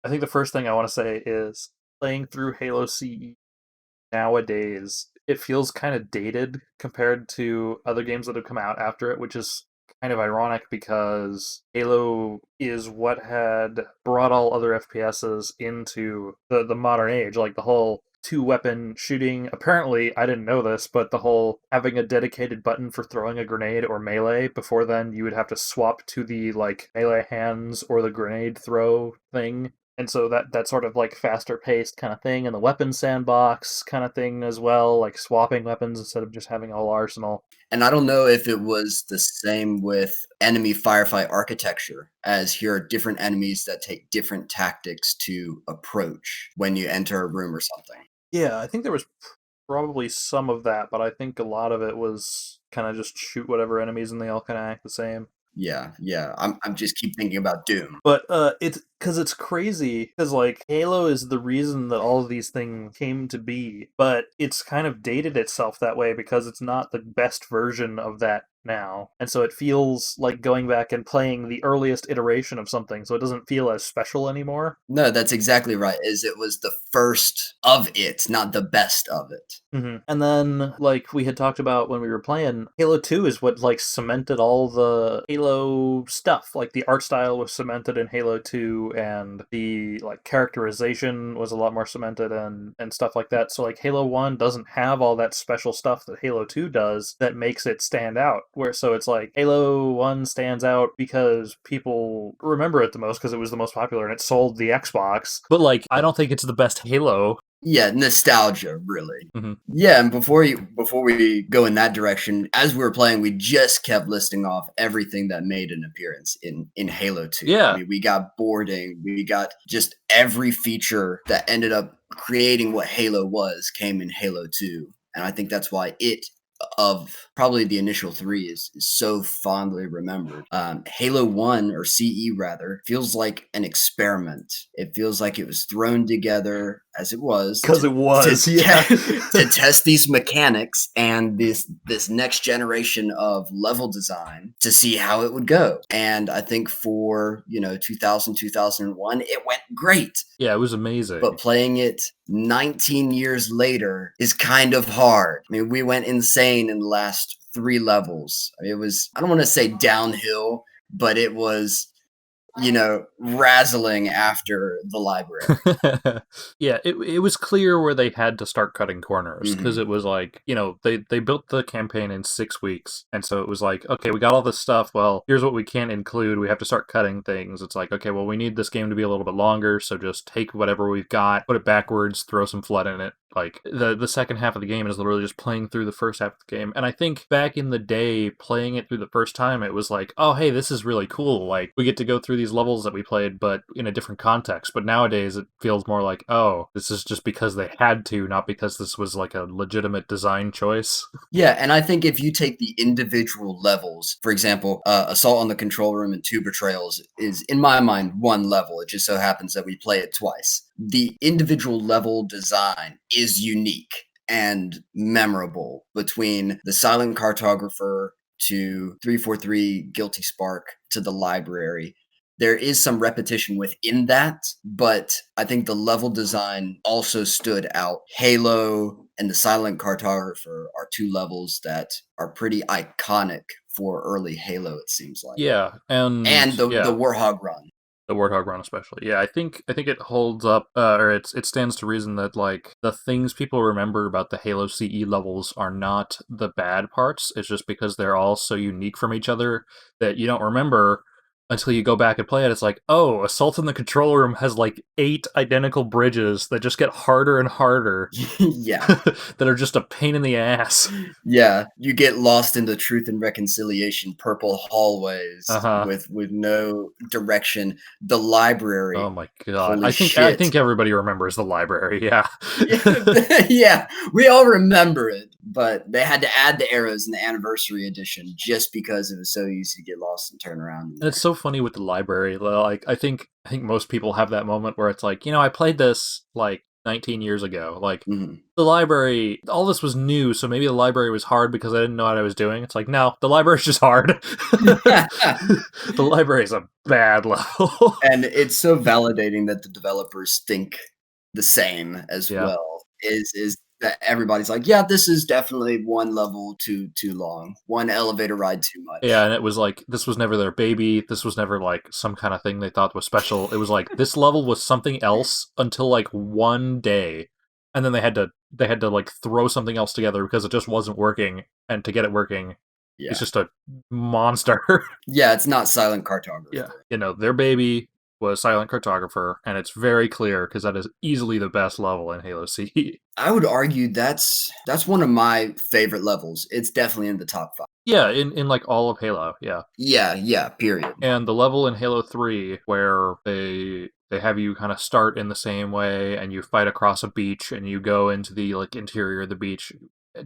I think the first thing I want to say is playing through Halo CE nowadays, it feels kind of dated compared to other games that have come out after it, which is kind of ironic because Halo is what had brought all other FPSs into the modern age, like the whole two weapon shooting. Apparently, I didn't know this, but the whole having a dedicated button for throwing a grenade or melee. Before then, you would have to swap to the like melee hands or the grenade throw thing, and so that sort of like faster paced kind of thing, and the weapon sandbox kind of thing as well, like swapping weapons instead of just having a whole arsenal. And I don't know if it was the same with enemy firefight architecture, as here are different enemies that take different tactics to approach when you enter a room or something. Yeah, I think there was probably some of that, but I think a lot of it was kind of just shoot whatever enemies and they all kind of act the same. Yeah. I'm just keep thinking about Doom. But it's because it's crazy because like Halo is the reason that all of these things came to be, but it's kind of dated itself that way because it's not the best version of that now, and so it feels like going back and playing the earliest iteration of something, so it doesn't feel as special anymore. No, that's exactly right. Is it was the first of it, not the best of it. And then, like we had talked about when we were playing, Halo 2 is what like cemented all the Halo stuff. Like the art style was cemented in Halo 2, and the like characterization was a lot more cemented and stuff like that. So like Halo 1 doesn't have all that special stuff that Halo 2 does that makes it stand out. Where so it's like Halo 1 stands out because people remember it the most because it was the most popular and it sold the Xbox. But like I don't think it's the best Halo. Yeah, nostalgia, really. Yeah, and before we go in that direction, as we were playing, we just kept listing off everything that made an appearance in Halo 2. Yeah. I mean, we got boarding, we got just every feature that ended up creating what Halo was came in Halo 2. And I think that's why it of probably the initial three is so fondly remembered. Halo 1 or CE rather feels like an experiment. It feels like it was thrown together as it was because it was to test these mechanics and this next generation of level design to see how it would go. And I think for 2001 it went great. Yeah, it was amazing. But playing it 19 years later is kind of hard. I mean, we went insane in the last 3 levels. I mean, it was, I don't want to say downhill, but it was, razzling after the library. Yeah, it was clear where they had to start cutting corners because it was like, they built the campaign in 6 weeks. And so it was like, okay, we got all this stuff. Well, here's what we can't include. We have to start cutting things. It's like, okay, well, we need this game to be a little bit longer. So just take whatever we've got, put it backwards, throw some flood in it. Like the second half of the game is literally just playing through the first half of the game. And I think back in the day, playing it through the first time, it was like, oh, hey, this is really cool. Like we get to go through these levels that we played, but in a different context. But nowadays it feels more like, oh, this is just because they had to, not because this was like a legitimate design choice. Yeah, and I think if you take the individual levels, for example, Assault on the Control Room and 2 Betrayals is, in my mind, one level. It just so happens that we play it twice. The individual level design is unique and memorable between the Silent Cartographer to 343 Guilty Spark to the library. There is some repetition within that, but I think the level design also stood out. Halo and the Silent Cartographer are 2 levels that are pretty iconic for early Halo, it seems like. Yeah, and the Warthog run. The Warthog run especially. Yeah, I think it holds up, or it stands to reason that like the things people remember about the Halo CE levels are not the bad parts. It's just because they're all so unique from each other that you don't remember until you go back and play it. It's like, oh, Assault in the Control Room has like 8 identical bridges that just get harder and harder. Yeah. That are just a pain in the ass. Yeah, you get lost in the Truth and Reconciliation purple hallways with no direction. The library. Oh my god! I think everybody remembers the library. Yeah. Yeah, we all remember it, but they had to add the arrows in the anniversary edition just because it was so easy to get lost and turn around. And it's so funny with the library. Like I think most people have that moment where it's like, I played this like 19 years ago. Like, Mhm. the library, all this was new, so maybe the library was hard because I didn't know what I was doing. It's like, no, the library's just hard. The library is a bad level. And it's so validating that the developers think the same as Yeah. well, is that everybody's like, "Yeah, this is definitely one level too long, one elevator ride too Yeah, much." and it was like, this was never their baby. This was never like some kind of thing they thought was special. It was like, this level was something else until like one day. And then they had to like throw something else together because it just wasn't working. And to get it working, it's Yeah. just a monster. Yeah, it's not Silent Yeah. Cartographer. Their baby was Silent Cartographer, and it's very clear because that is easily the best level in Halo CE. I would argue that's one of my favorite levels. It's definitely in the top 5. Yeah, in like all of Halo, yeah. Yeah, period. And the level in Halo 3 where they have you kind of start in the same way and you fight across a beach and you go into the like interior of the beach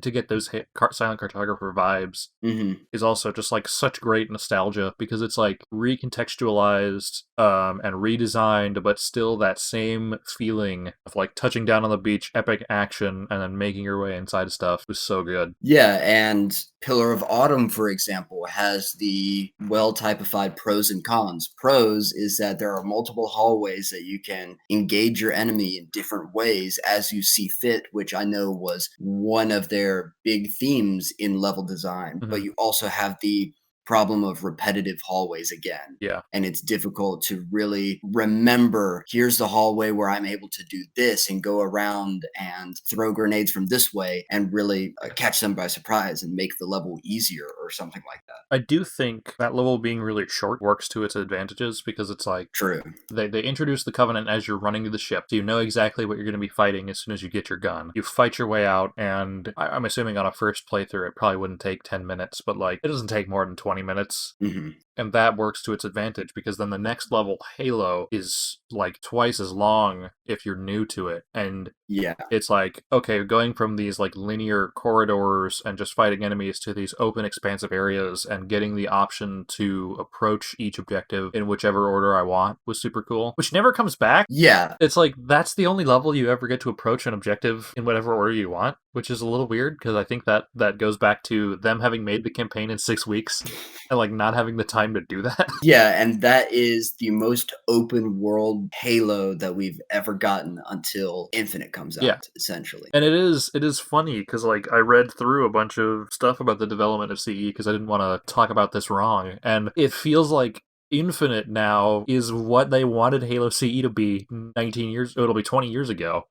to get those Silent Cartographer vibes Mhm. is also just like such great nostalgia because it's like recontextualized and redesigned, but still that same feeling of like touching down on the beach, epic action, and then making your way inside stuff was so good. Yeah, and Pillar of Autumn, for example, has the well typified pros and cons. Pros is that there are multiple hallways that you can engage your enemy in different ways as you see fit, which I know was one of their big themes in level design. Mhm. But you also have the problem of repetitive hallways again. Yeah. And it's difficult to really remember here's the hallway where I'm able to do this and go around and throw grenades from this way and really catch them by surprise and make the level easier or something like that. I do think that level being really short works to its advantages because it's like True. they introduce the Covenant as you're running to the ship, so you know exactly what you're going to be fighting as soon as you get your gun. You fight your way out, and I'm assuming on a first playthrough it probably wouldn't take 10 minutes, but like it doesn't take more than 20 minutes. Hmm. And that works to its advantage because then the next level, Halo, is like twice as long if you're new to it. And Yeah. it's like, okay, going from these like linear corridors and just fighting enemies to these open, expansive areas and getting the option to approach each objective in whichever order I want was super cool, which never comes back. Yeah. It's like, that's the only level you ever get to approach an objective in whatever order you want, which is a little weird because I think that goes back to them having made the campaign in 6 weeks and like not having the time to do that. Yeah, and that is the most open world Halo that we've ever gotten until Infinite comes Yeah. out, essentially. And it is funny because like I read through a bunch of stuff about the development of CE because I didn't want to talk about this wrong, and it feels like Infinite now is what they wanted Halo CE to be 19 years. It'll be 20 years ago.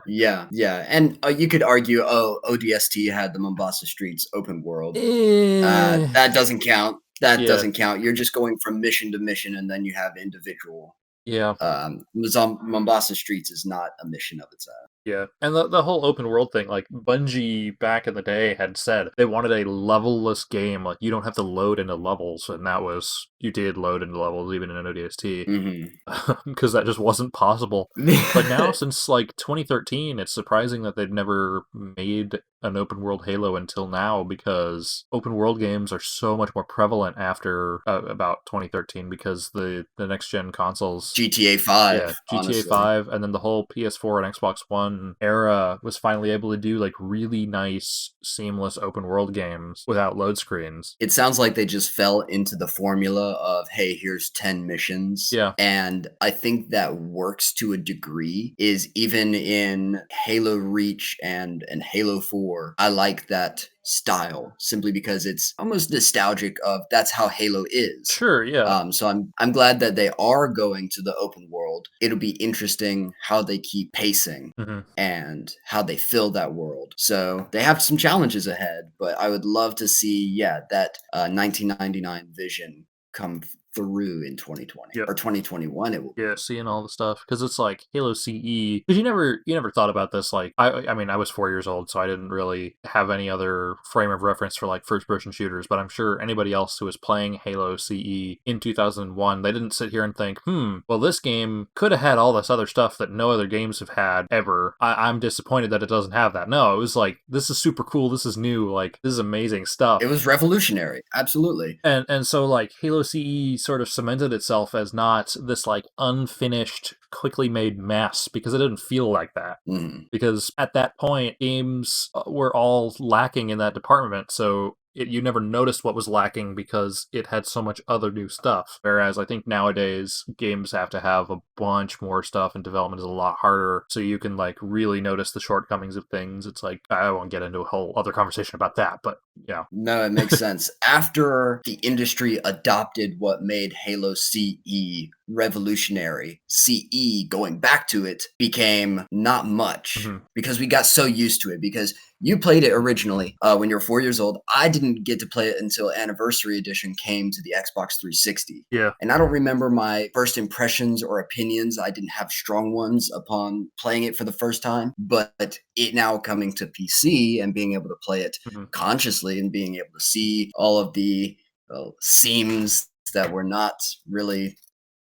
Yeah, and you could argue, oh, ODST had the Mombasa Streets open world. Eh, That doesn't count. That yeah, doesn't count. You're just going from mission to mission, and then you have individual. yeah. Mombasa Streets is not a mission of its own. Yeah, and the whole open world thing, like Bungie back in the day had said they wanted a levelless game, like you don't have to load into levels, and that was you did load into levels even in an ODST because that just wasn't possible. But now since like 2013, it's surprising that they've never made an open world Halo until now because open world games are so much more prevalent after about 2013 because the next gen consoles GTA 5, yeah, GTA honestly. 5, and then the whole PS4 and Xbox One era was finally able to do like really nice, seamless open world games without load screens. It sounds like they just fell into the formula of, hey, here's 10 missions. Yeah. And I think that works to a degree, is even in Halo Reach and Halo 4, I like that style simply because it's almost nostalgic of that's how Halo is. Sure, yeah. So I'm glad that they are going to the open world. It'll be interesting how they keep pacing Mhm. and how they fill that world. So they have some challenges ahead, but I would love to see, that 1999 vision come through in 2020 Yep. or 2021. It will. Yeah, seeing all the stuff because it's like Halo CE. Because you never thought about this. Like I mean, I was 4 years old, so I didn't really have any other frame of reference for like first person shooters. But I'm sure anybody else who was playing Halo CE in 2001, they didn't sit here and think, well, this game could have had all this other stuff that no other games have had ever. I'm disappointed that it doesn't have that. No, it was like this is super cool. This is new. Like this is amazing stuff. It was revolutionary. Absolutely. And so like Halo CE sort of cemented itself as not this like unfinished, quickly made mess because it didn't feel like that. Mhm. Because at that point, games were all lacking in that department, so you never noticed what was lacking because it had so much other new stuff. Whereas I think nowadays games have to have a bunch more stuff, and development is a lot harder, so you can like really notice the shortcomings of things. It's like I won't get into a whole other conversation about that, but yeah. No, it makes sense. After the industry adopted what made Halo CE revolutionary, CE, going back to it, became not much Hmm. because we got so used to it. Because you played it originally when you were 4 years old. I didn't get to play it until Anniversary Edition came to the Xbox 360. Yeah. And I don't remember my first impressions or opinions. I didn't have strong ones upon playing it for the first time, but it now coming to PC and being able to play it Hmm. consciously and being able to see all of the seams that were not really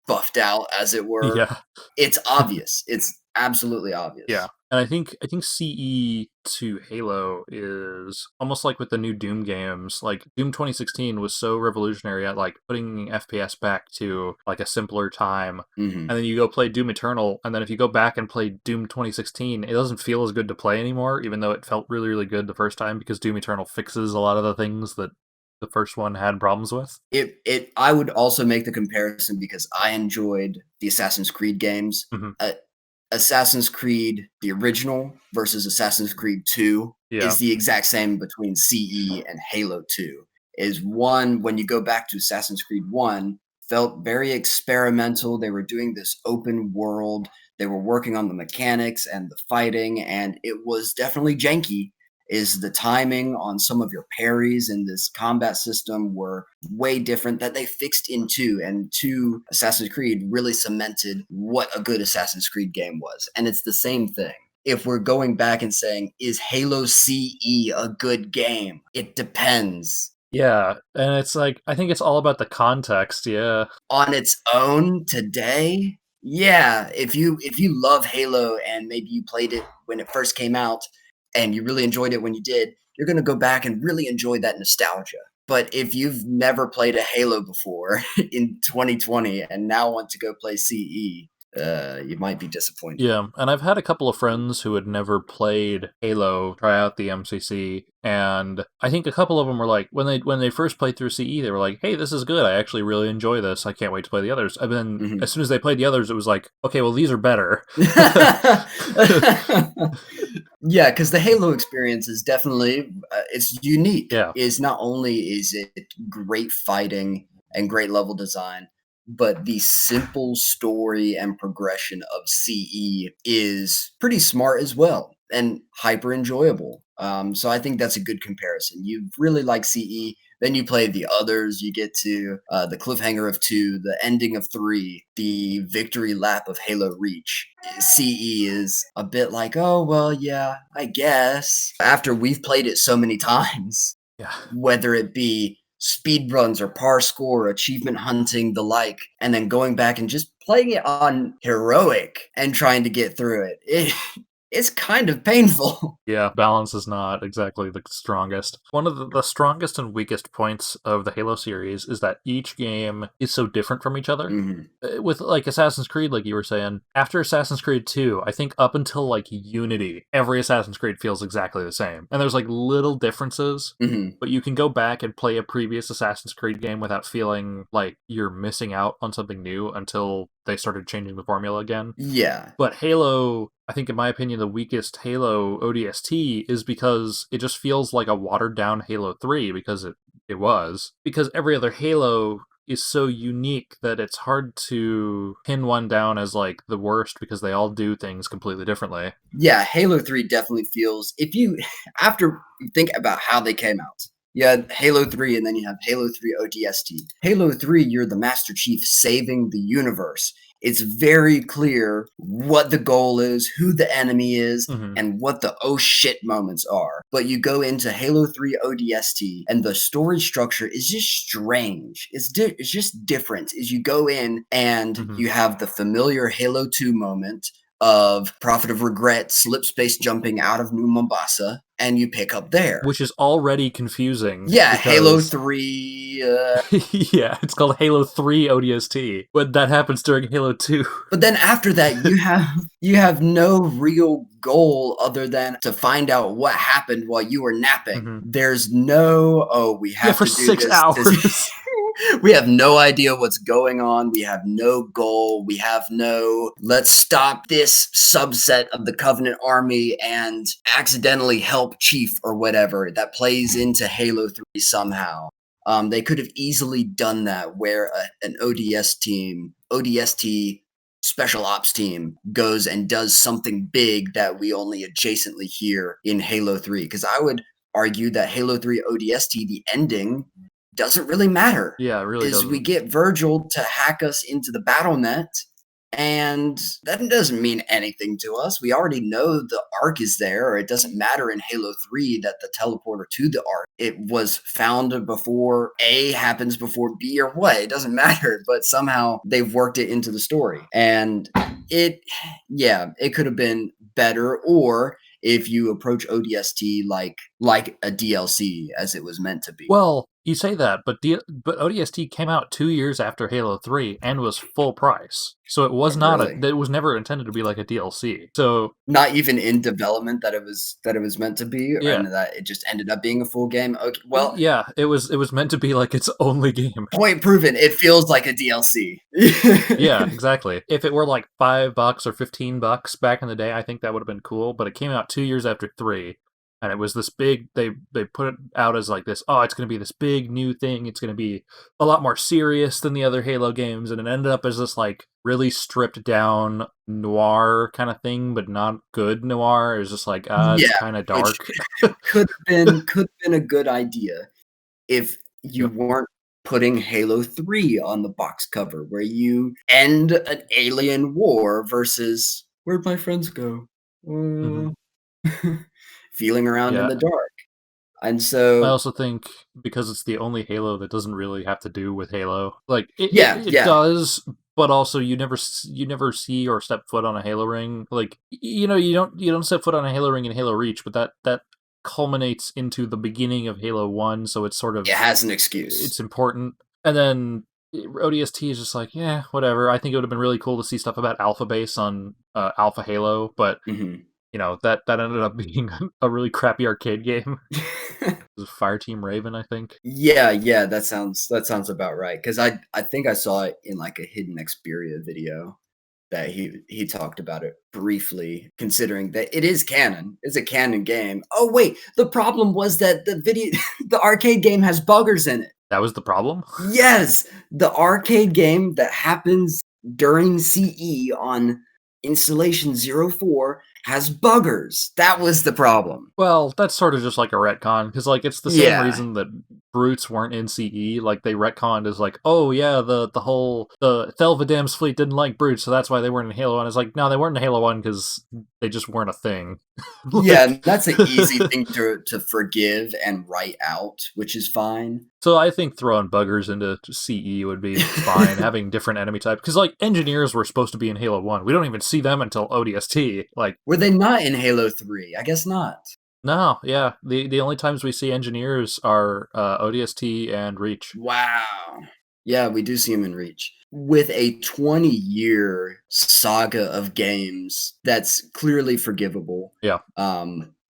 buffed out, as it were. Yeah. It's obvious. It's absolutely Yeah. obvious. And I think CE to Halo is almost like with the new Doom games. Like Doom 2016 was so revolutionary at like putting FPS back to like a simpler time. Hmm. And then you go play Doom Eternal, and then if you go back and play Doom 2016, it doesn't feel as good to play anymore, even though it felt really, really good the first time because Doom Eternal fixes a lot of the things that the first one had problems with. It I would also make the comparison because I enjoyed the Assassin's Creed games. Hmm. Uh, Assassin's Creed, the original versus Assassin's Creed 2 Yeah. is the exact same between CE and Halo 2. Is one, when you go back to Assassin's Creed 1, felt very experimental. They were doing this open world. They were working on the mechanics and the fighting, and it was definitely janky. Is the timing on some of your parries in this combat system were way different that they fixed in 2, and 2 Assassin's Creed really cemented what a good Assassin's Creed game was. And it's the same thing. If we're going back and saying, is Halo CE a good game? It depends. Yeah. And it's like, I think it's all about the context. Yeah. On its own today, yeah, if you love Halo and maybe you played it when it first came out and you really enjoyed it when you did, you're going to go back and really enjoy that nostalgia. But if you've never played a Halo before in 2020 and now want to go play CE, you might be disappointed. Yeah, and I've had a couple of friends who had never played Halo try out the MCC, and I think a couple of them were like, when they first played through CE, they were like, "Hey, this is good. I actually really enjoy this. I can't wait to play the others." And then Mhm. as soon as they played the others, it was like, "Okay, well these are better." Yeah, because the Halo experience is definitely it's unique. Yeah. Is not only is it great fighting and great level design, but the simple story and progression of CE is pretty smart as well and hyper enjoyable. So I think that's a good comparison. You really like CE, then you play the others. You get to the cliffhanger of 2, the ending of 3, the victory lap of Halo Reach. CE is a bit like, oh, well, yeah, I guess. After we've played it so many times, Yeah. whether it be speed runs or par score, achievement hunting, the like, and then going back and just playing it on heroic and trying to get through it's kind of painful. Yeah, balance is not exactly the strongest. One of the strongest and weakest points of the Halo series is that each game is so different from each other. Mhm. With like Assassin's Creed, like you were saying, after Assassin's Creed 2, I think up until like Unity, every Assassin's Creed feels exactly the same. And there's like little differences, Mhm. but you can go back and play a previous Assassin's Creed game without feeling like you're missing out on something new until they started changing the formula again. Yeah. But Halo, I think in my opinion, the weakest Halo ODST is because it just feels like a watered down Halo 3 because it was. Because every other Halo is so unique that it's hard to pin one down as like the worst because they all do things completely differently. Yeah, Halo 3 definitely feels, if you after you think about how they came out. You had Halo 3 and then you have Halo 3 ODST. Halo 3, you're the Master Chief saving the universe. It's very clear what the goal is, who the enemy is, Hmm. and what the oh shit moments are. But you go into Halo 3 ODST and the story structure is just strange. It's just different. Is you go in and Hmm. you have the familiar Halo 2 moment of Prophet of Regret slip space jumping out of New Mombasa, and you pick up there. Which is already confusing. Yeah, Halo because 3. yeah, it's called Halo 3 ODST. But that happens during Halo 2. But then after that, you have no real goal other than to find out what happened while you were napping. Mhm. There's no, we Yeah, have for to do 6 this. hours. We have no idea what's going on. We have no goal. We have no, let's stop this subset of the Covenant army and accidentally help Chief or whatever. That plays into Halo 3 somehow. They could have easily done that where an ODST special ops team goes and does something big that we only adjacently hear in Halo 3. Because I would argue that Halo 3 ODST, the ending, doesn't really matter. Yeah, it really We doesn't. get Virgil to hack us into the BattleNet, and that doesn't mean anything to us. We already know the Ark is there, or it doesn't matter in Halo 3 that the teleporter to the Ark, it was found before A happens before B or what. It doesn't matter, but somehow they've worked it into the story. And it could have been better, or if you approach ODST like a DLC as it was meant to be. Well, you say that, but ODST came out 2 years after Halo 3 and was full price. So it was not Really? it was never intended to be like a DLC. So Not even in development that it was meant to be, yeah. and that it just ended up being a full game. Okay, well, Yeah, it was meant to be like its only game. point proven. It feels like a DLC. Yeah, exactly. If it were like $5 or $15 back in the day, I think that would have been cool. But it came out 2 years after 3, and it was this big. They put it out as like this. Oh, it's going to be this big new thing. It's going to be a lot more serious than the other Halo games, and it ended up as this like really stripped down noir kind of thing, but not good noir. It was just like it's Yeah, kind of which dark. could have been a good idea if you Yeah. weren't putting Halo 3 on the box cover, where you end an alien war versus where'd my friends go? hmm Feeling around in Yeah. the dark. And I so, also think because it's the only Halo that doesn't really have to do with Halo. Like yeah, it yeah, does, but also you never see or step foot on a Halo ring. Like you don't step foot on a Halo ring in Halo Reach, but that culminates into the beginning of Halo 1, so it's sort it of has an excuse. it's important. And then ODST is just like, yeah, whatever. I think it would have been really cool to see stuff about Alpha Base on Alpha Halo, but Mhm. that ended up being a really crappy arcade game. It was Fireteam Raven, I think. Yeah, that sounds about right. Because I think I saw it in, like, a Hidden Xperia video that he talked about it briefly, considering that it is canon. It's a canon game. Oh, wait, the problem was that the arcade game has buggers in it. That was the problem? Yes, the arcade game that happens during CE on installation 04 has buggers. That was the problem. Well, that's sort of just like a retcon, because like it's the same Yeah. reason that brutes weren't in CE. Like they retconned as like, oh yeah, the Thelvadam's fleet didn't like brutes, so that's why they weren't in Halo 1. It's like, no, they weren't in Halo 1 because they just weren't a thing. Yeah, Like and that's an easy thing to forgive and write out, which is fine. so I think throwing buggers into CE would be fine, having different enemy type. Because like engineers were supposed to be in Halo 1. We don't even see them until ODST. Like Were they not in Halo 3? I guess not. no, yeah. The only times we see engineers are ODST and Reach. Wow. Yeah, we do see him in Reach. With a 20-year saga of games, that's clearly forgivable. Yeah.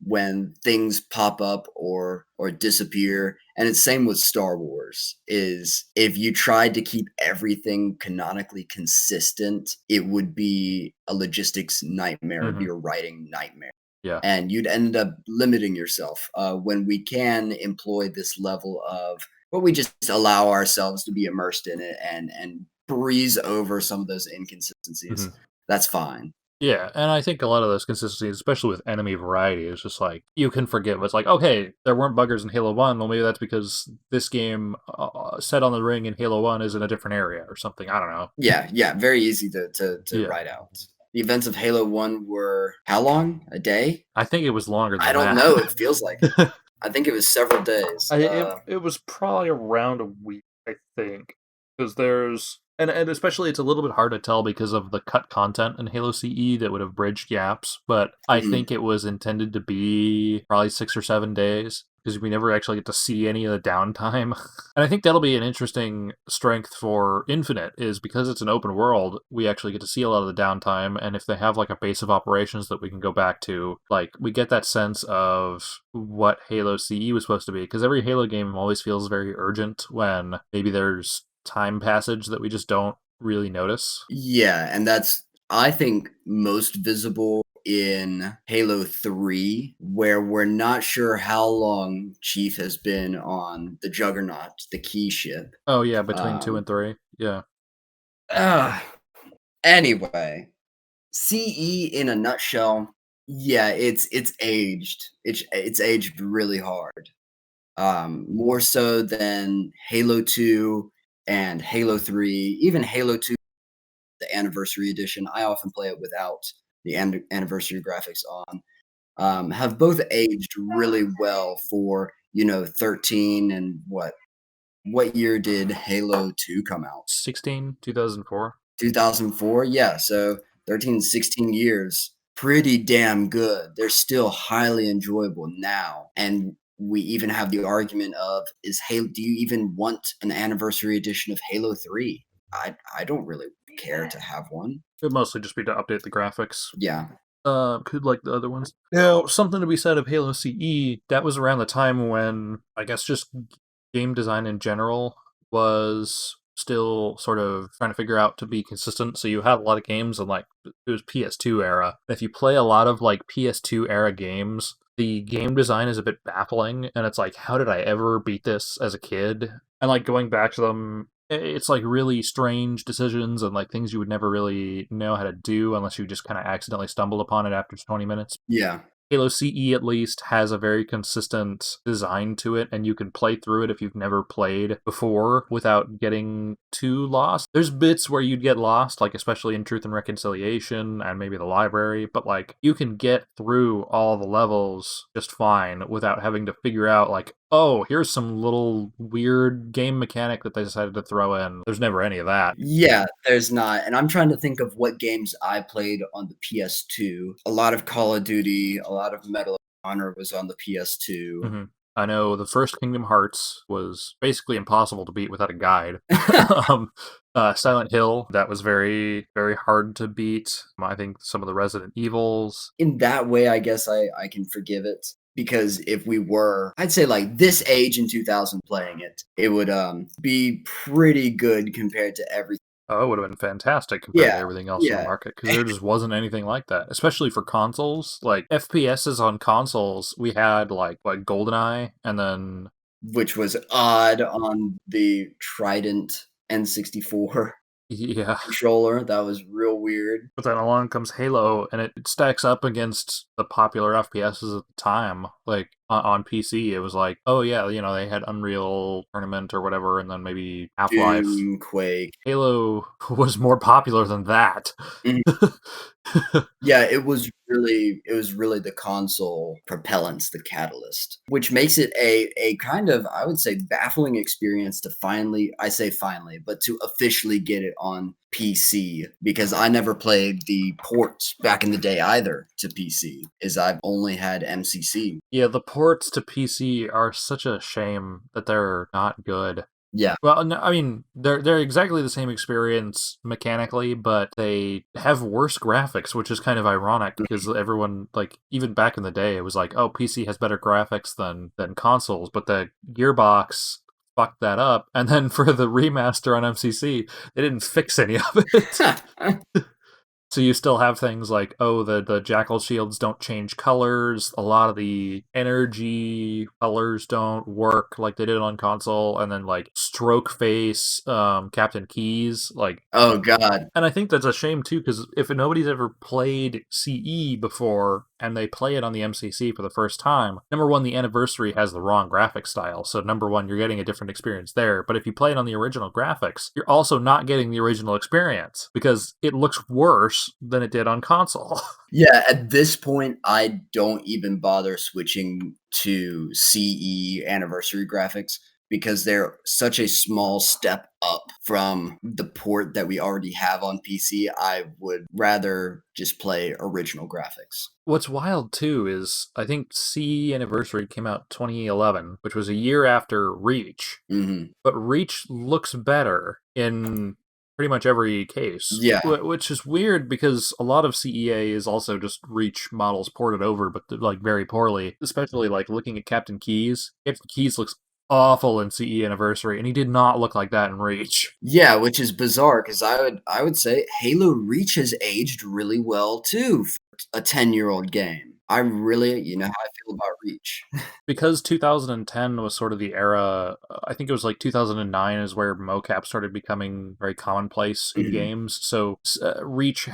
When things pop up or disappear, and it's same with Star Wars, is if you tried to keep everything canonically consistent, it would be a logistics nightmare. It'd be a writing nightmare. Yeah. And you'd end up limiting yourself. When we can employ this level of, but we just allow ourselves to be immersed in it and breeze over some of those inconsistencies. That's fine. Yeah, and I think a lot of those consistencies, especially with enemy variety, is just like you can forgive. It's like, okay, there weren't buggers in Halo 1. Well, maybe that's because this game set on the ring in Halo 1 is in a different area or something. I don't know. Yeah, very easy to Yeah. write out. The events of Halo 1 were how long? A day? I think it was longer than I don't that. know. It feels like it. I think it was several days. It was probably around a week, I think, because And especially it's a little bit hard to tell because of the cut content in Halo CE that would have bridged gaps, but I Mhm. think it was intended to be probably 6 or 7 days because we never actually get to see any of the downtime. And I think that'll be an interesting strength for Infinite is because it's an open world, we actually get to see a lot of the downtime, and if they have like a base of operations that we can go back to, like we get that sense of what Halo CE was supposed to be because every Halo game always feels very urgent when maybe there's time passage that we just don't really notice. Yeah, and that's, I think, most visible in Halo 3, where we're not sure how long Chief has been on the Juggernaut, the key ship. Oh yeah, between 2 Um, and 3. Yeah. uh, anyway, CE in a nutshell, yeah, it's aged. It's aged really hard. More so than Halo 2 and Halo 3, even Halo 2, the anniversary edition. I often play it without the anniversary graphics on. Have both aged really well for 13 and what year did Halo 2 come out? 16, 2004. 2004. Yeah, so 13, 16 years, pretty damn good. They're still highly enjoyable now, and we even have the argument of, is Halo, do you even want an anniversary edition of Halo 3? I don't really care to have one. It would mostly just be to update the graphics. Yeah. Could like the other ones. Now, something to be said of Halo CE, that was around the time when I guess just game design in general was still sort of trying to figure out to be consistent. So you had a lot of games and like it was PS2 era. If you play a lot of like PS2 era games, the game design is a bit baffling and it's like, how did I ever beat this as a kid? And like going back to them, it's like really strange decisions and like things you would never really know how to do unless you just kind of accidentally stumbled upon it after 20 minutes. Yeah. Halo CE at least has a very consistent design to it, and you can play through it if you've never played before without getting too lost. There's bits where you'd get lost, like especially in Truth and Reconciliation and maybe the library, but like you can get through all the levels just fine without having to figure out like, oh, here's some little weird game mechanic that they decided to throw in. There's never any of that. Yeah, there's not. And I'm trying to think of what games I played on the PS2. A lot of Call of Duty, a lot of Medal of Honor was on the PS2. hmm I know the first Kingdom Hearts was basically impossible to beat without a guide. um, Silent Hill, that was very, very hard to beat. I think some of the Resident Evils. In that way, I guess I can forgive it. Because if we were, I'd say like this age in 2000 playing it, it would be pretty good compared to everything. Oh, it would have been fantastic compared to Yeah, everything else on the yeah. market because there just wasn't anything like that, especially for consoles. Like FPSs on consoles, we had like GoldenEye, and then Which was odd on the Trident N64 yeah, controller. That was real weird. but then along comes Halo, and it stacks up against the popular FPSs at the time. Like on PC, it was like, oh yeah, they had Unreal Tournament or whatever, and then maybe Half Life. Doom, Quake. Halo was more popular than that. Mhm. Yeah, it was really the console propellants, the catalyst, which makes it a kind of, I would say, baffling experience to finally, I say finally, but to officially get it on PC, because I never played the ports back in the day either to PC, as I've only had MCC. Yeah, the ports to PC are such a shame that they're not good. Yeah. Well, no, I mean, they're exactly the same experience mechanically, but they have worse graphics, which is kind of ironic because everyone, like, even back in the day, it was like, oh, PC has better graphics than consoles, but the Gearbox fucked that up, and then for the remaster on MCC, they didn't fix any of it. So you still have things like, oh, the jackal shields don't change colors. A lot of the energy colors don't work like they did on console, and then like stroke face, Captain Keys, like. Oh god. And I think that's a shame too, because if nobody's ever played CE before and they play it on the MCC for the first time, number one, the anniversary has the wrong graphic style. So number one, you're getting a different experience there. But if you play it on the original graphics, you're also not getting the original experience because it looks worse than it did on console. Yeah, at this point, I don't even bother switching to CE anniversary graphics because they're such a small step up from the port that we already have on PC. I would rather just play original graphics. What's wild too is I think CE Anniversary came out 2011, which was a year after Reach. Hmm. But Reach looks better in pretty much every case, Yeah. which is weird because a lot of CEA is also just Reach models ported over, but like very poorly. Especially like looking at Captain Keys. Captain Keys looks awful in CE Anniversary, and he did not look like that in Reach. Yeah, which is bizarre because I would say Halo Reach has aged really well too for a 10-year-old game. I really, you know how I feel about Reach. Because 2010 was sort of the era, I think it was like 2009 is where mocap started becoming very commonplace in Mhm. games. So Reach's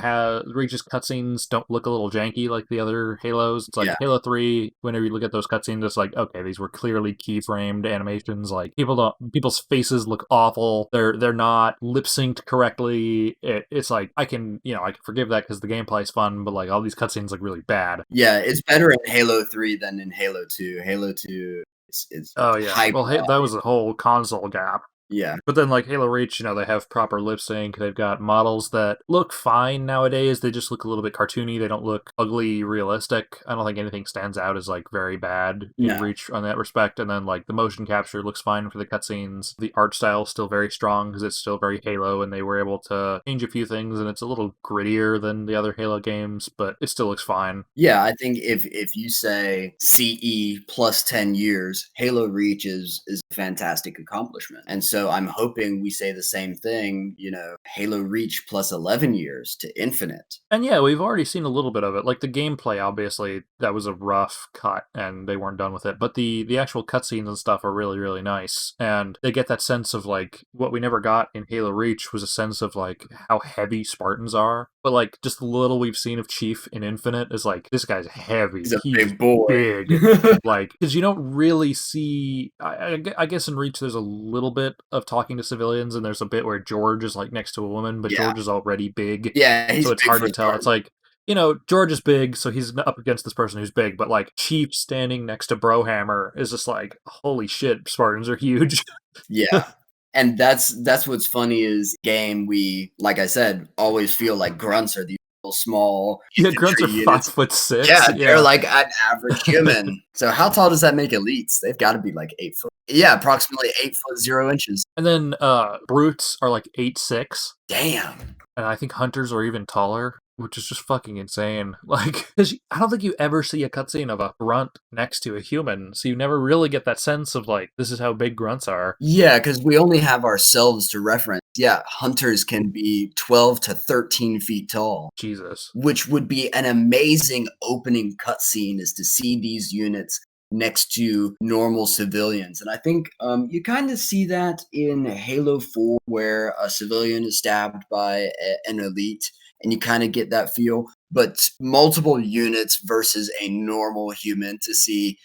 cutscenes don't look a little janky like the other Halos. It's like Yeah. Halo 3. Whenever you look at those cutscenes, it's like, okay, these were clearly keyframed animations. Like people's faces look awful. They're not lip synced correctly. It's like I can forgive that because the gameplay's fun, but like all these cutscenes look really bad. Yeah, it's better in Halo 3 than in Halo 2. Halo 2 is Oh yeah, hyper well that was a whole console gap. Yeah. But then, like Halo Reach, they have proper lip sync. They've got models that look fine nowadays. They just look a little bit cartoony. They don't look ugly, realistic. I don't think anything stands out as like very bad in No. Reach on that respect. And then, like the motion capture looks fine for the cutscenes. The art style is still very strong because it's still very Halo, and they were able to change a few things, and it's a little grittier than the other Halo games, but it still looks fine. Yeah, I think if you say CE plus 10 years, Halo Reach is a fantastic accomplishment. And so I'm hoping we say the same thing, Halo Reach plus 11 years to Infinite. And yeah, we've already seen a little bit of it. Like the gameplay, obviously, that was a rough cut, and they weren't done with it. But the actual cutscenes and stuff are really, really nice, and they get that sense of like what we never got in Halo Reach was a sense of like how heavy Spartans are. But like just the little we've seen of Chief in Infinite is like this guy's heavy. He's a He's big boy. big. Like because you don't really see. I guess in Reach there's a little bit of talking to civilians, and there's a bit where George is like next to a woman, but Yeah. George is already big. Yeah, he's So it's big hard for to a tell. It's Spartan. like, George is big, so he's up against this person who's big, but like Chief standing next to Brohammer is just like, holy shit, Spartans are huge. Yeah. And that's what's funny is game we, like I said, always feel like grunts are these little small Yeah, grunts infantry are units. 5'6". Yeah, they're Yeah. like an average human. So how tall does that make elites? They've got to be like 8 foot. Yeah, approximately 8 foot 0 inches. And then brutes are like 8'6", Damn. and I think hunters are even taller, which is just fucking insane. Like, because I don't think you ever see a cutscene of a grunt next to a human, so you never really get that sense of like, this is how big grunts are. Yeah, because we only have ourselves to reference. Yeah, hunters can be 12 to 13 feet tall, Jesus. which would be an amazing opening cutscene is to see these units next to normal civilians. And I think you kind of see that in Halo 4, where a civilian is stabbed by an elite, and you kind of get that feel. But multiple units versus a normal human, to see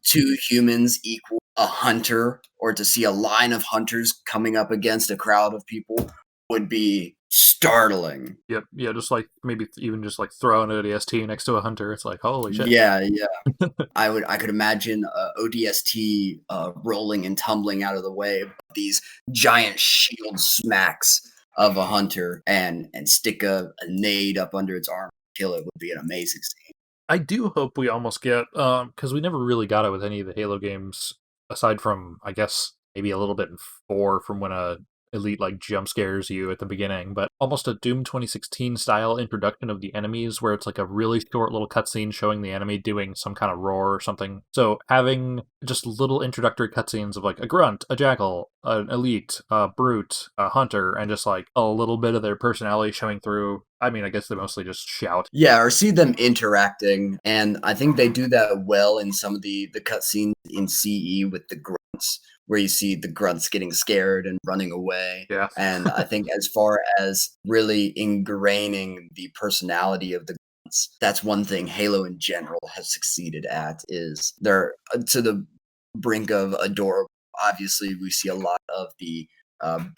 two humans equal a hunter, or to see a line of hunters coming up against a crowd of people would be startling. Yep, yeah, just like maybe even just like throw an ODST next to a hunter. It's like, holy shit. Yeah, yeah. I could imagine ODST rolling and tumbling out of the way of these giant shield smacks of a hunter, and stick a nade up under its arm, kill it, would be an amazing scene. I do hope we almost get, because we never really got it with any of the Halo games, aside from, I guess, maybe a little bit in 4 from when a elite like jump scares you at the beginning, but almost a Doom 2016 style introduction of the enemies where it's like a really short little cutscene showing the enemy doing some kind of roar or something. So having just little introductory cutscenes of like a grunt, a jackal, an elite, a brute, a hunter, and just like a little bit of their personality showing through. I mean, I guess they mostly just shout. Yeah, or see them interacting, and I think they do that well in some of the cutscenes in CE with the grunts, where you see the grunts getting scared and running away. Yeah. And I think as far as really ingraining the personality of the grunts, that's one thing Halo in general has succeeded at, is they're to the brink of adorable. Obviously, we see a lot of the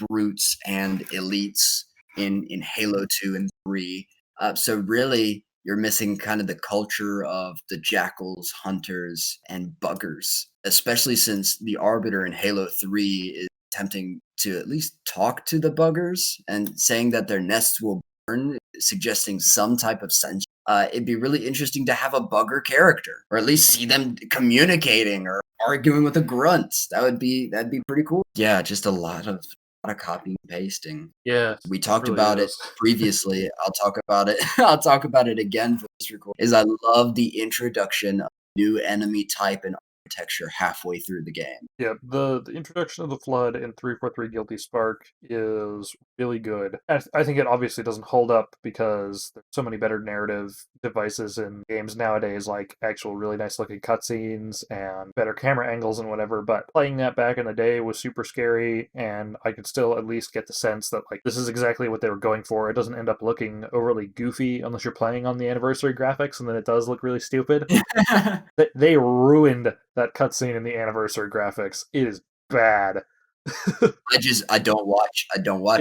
brutes and elites in Halo 2 and 3. So really, You're missing kind of the culture of the jackals, hunters, and buggers, especially since the Arbiter in Halo 3 is attempting to at least talk to the buggers and saying that their nests will burn, suggesting some type of sense. It'd be really interesting to have a bugger character, or at least see them communicating or arguing with a grunt. That'd be pretty cool. Yeah, just a lot of copying and pasting. Yeah, We it talked really about it is. previously. I'll talk about it. I'll talk about it again for this record. Is I love the introduction of new enemy type and architecture halfway through the game. Yeah, the introduction of the Flood in 343 Guilty Spark is really good. I think it obviously doesn't hold up because there's so many better narrative devices in games nowadays, like actual really nice looking cutscenes and better camera angles and whatever. But playing that back in the day was super scary, and I could still at least get the sense that like this is exactly what they were going for. It doesn't end up looking overly goofy unless you're playing on the anniversary graphics, and then it does look really stupid. They ruined that cutscene in the anniversary graphics. It is bad. I don't watch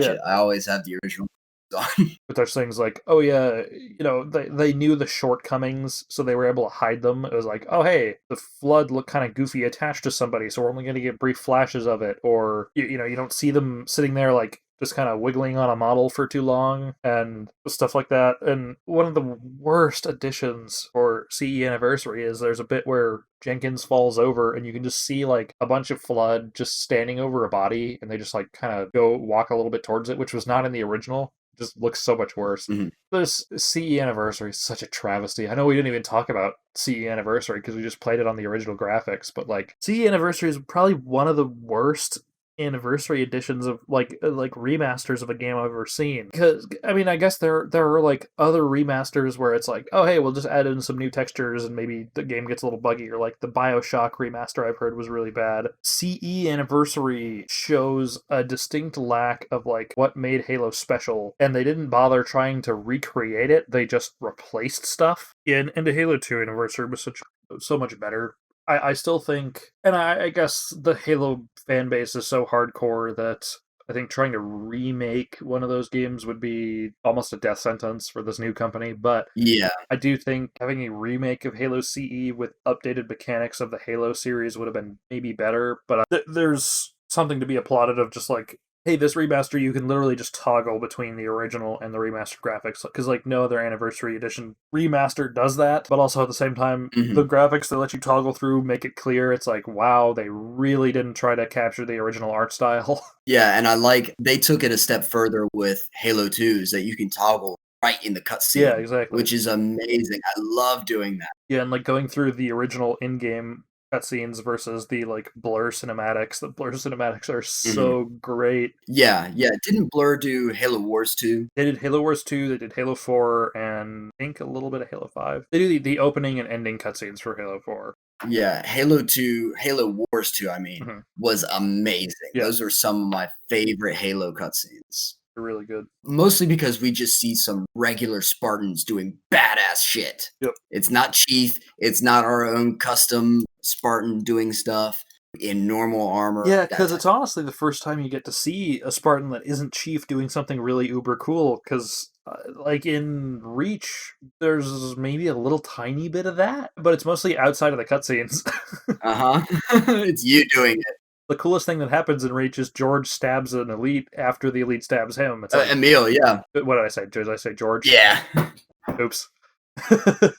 Yeah, it. I always have the original on. but there's things like, oh yeah, they knew the shortcomings, so they were able to hide them. It was like, oh hey, the flood looked kind of goofy attached to somebody, so we're only going to get brief flashes of it, or you don't see them sitting there like just kind of wiggling on a model for too long and stuff like that. And one of the worst additions for CE Anniversary is there's a bit where Jenkins falls over and you can just see like a bunch of flood just standing over a body, and they just like kind of go walk a little bit towards it, which was not in the original. It just looks so much worse. Mhm. This CE Anniversary is such a travesty. I know we didn't even talk about CE Anniversary because we just played it on the original graphics, but like CE Anniversary is probably one of the worst anniversary editions of like remasters of a game I've ever seen. Because I mean, I guess there are like other remasters where it's like, oh hey, we'll just add in some new textures and maybe the game gets a little buggy, or like the BioShock remaster I've heard was really bad. CE Anniversary shows a distinct lack of like what made Halo special, and they didn't bother trying to recreate it. They just replaced stuff. And the Halo 2 Anniversary was so much better. I still think, and I guess the Halo fan base is so hardcore that I think trying to remake one of those games would be almost a death sentence for this new company. But Yeah. I do think having a remake of Halo CE with updated mechanics of the Halo series would have been maybe better. But there's something to be applauded of just like, hey, this remaster, you can literally just toggle between the original and the remastered graphics, because like no other anniversary edition remaster does that. But also at the same time, the Mhm. graphics they let you toggle through make it clear. It's like, wow, they really didn't try to capture the original art style. Yeah, and I like they took it a step further with Halo 2 is that you can toggle right in the Yeah, cutscene, exactly. which is amazing. I love doing that. Yeah, and like going through the original in-game cutscenes versus the like blur cinematics. The blur cinematics are Mhm. so great. Yeah, yeah. Didn't Blur do Halo Wars 2? They did Halo Wars 2, they did Halo 4, and I think a little bit of Halo 5. They do the opening and ending cutscenes for Halo 4. Yeah, Halo 2, Halo Wars 2, I mean, Hmm. was amazing. Yeah, Those are some of my favorite Halo cutscenes. they're really good. Mostly because we just see some regular Spartans doing badass shit. Yep. It's not Chief, it's not our own custom Spartan doing stuff in normal armor, Yeah, that because type. it's honestly the first time you get to see a Spartan that isn't Chief doing something really uber cool. Because, like in Reach, there's maybe a little tiny bit of that, but it's mostly outside of the cutscenes. Uh-huh. It's you doing it. The coolest thing that happens in Reach is George stabs an elite after the elite stabs him. It's like, Emil, yeah. what did I say? Did I say George? Yeah. Oops.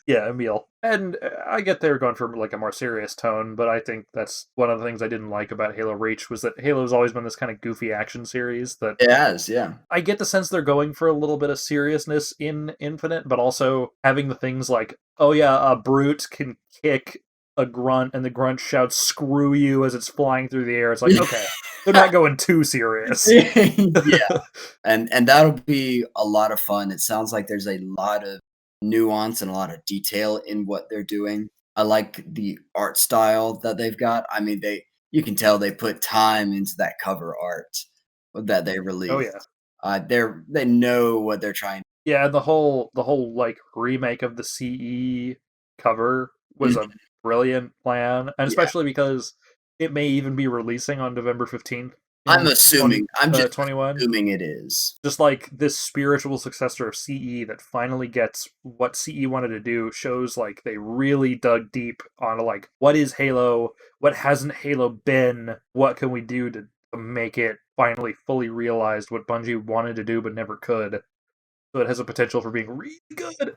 Yeah, Emil. And I get they were going for like a more serious tone, but I think that's one of the things I didn't like about Halo Reach was that Halo's always been this kind of goofy action series that It has, yeah. I get the sense they're going for a little bit of seriousness in Infinite, but also having the things like, oh yeah, a brute can kick a grunt and the grunt shouts "screw you" as it's flying through the air. It's like, okay, they're not going too serious. Yeah. And that'll be a lot of fun. It sounds like there's a lot of nuance and a lot of detail in what they're doing. I like the art style that they've got. I mean, they you can tell they put time into that cover art that they Oh yeah. released. They know what they're trying. Yeah, and the whole like remake of the CE cover was a Mhm. brilliant plan, and Yeah. especially because it may even be releasing on November 15th I'm in assuming. I'm just 2021. assuming it is. Just like this spiritual successor of CE that finally gets what CE wanted to do, shows like they really dug deep on like what is Halo, what hasn't Halo been, what can we do to make it finally fully realized what Bungie wanted to do but never could. So it has a potential for being really good.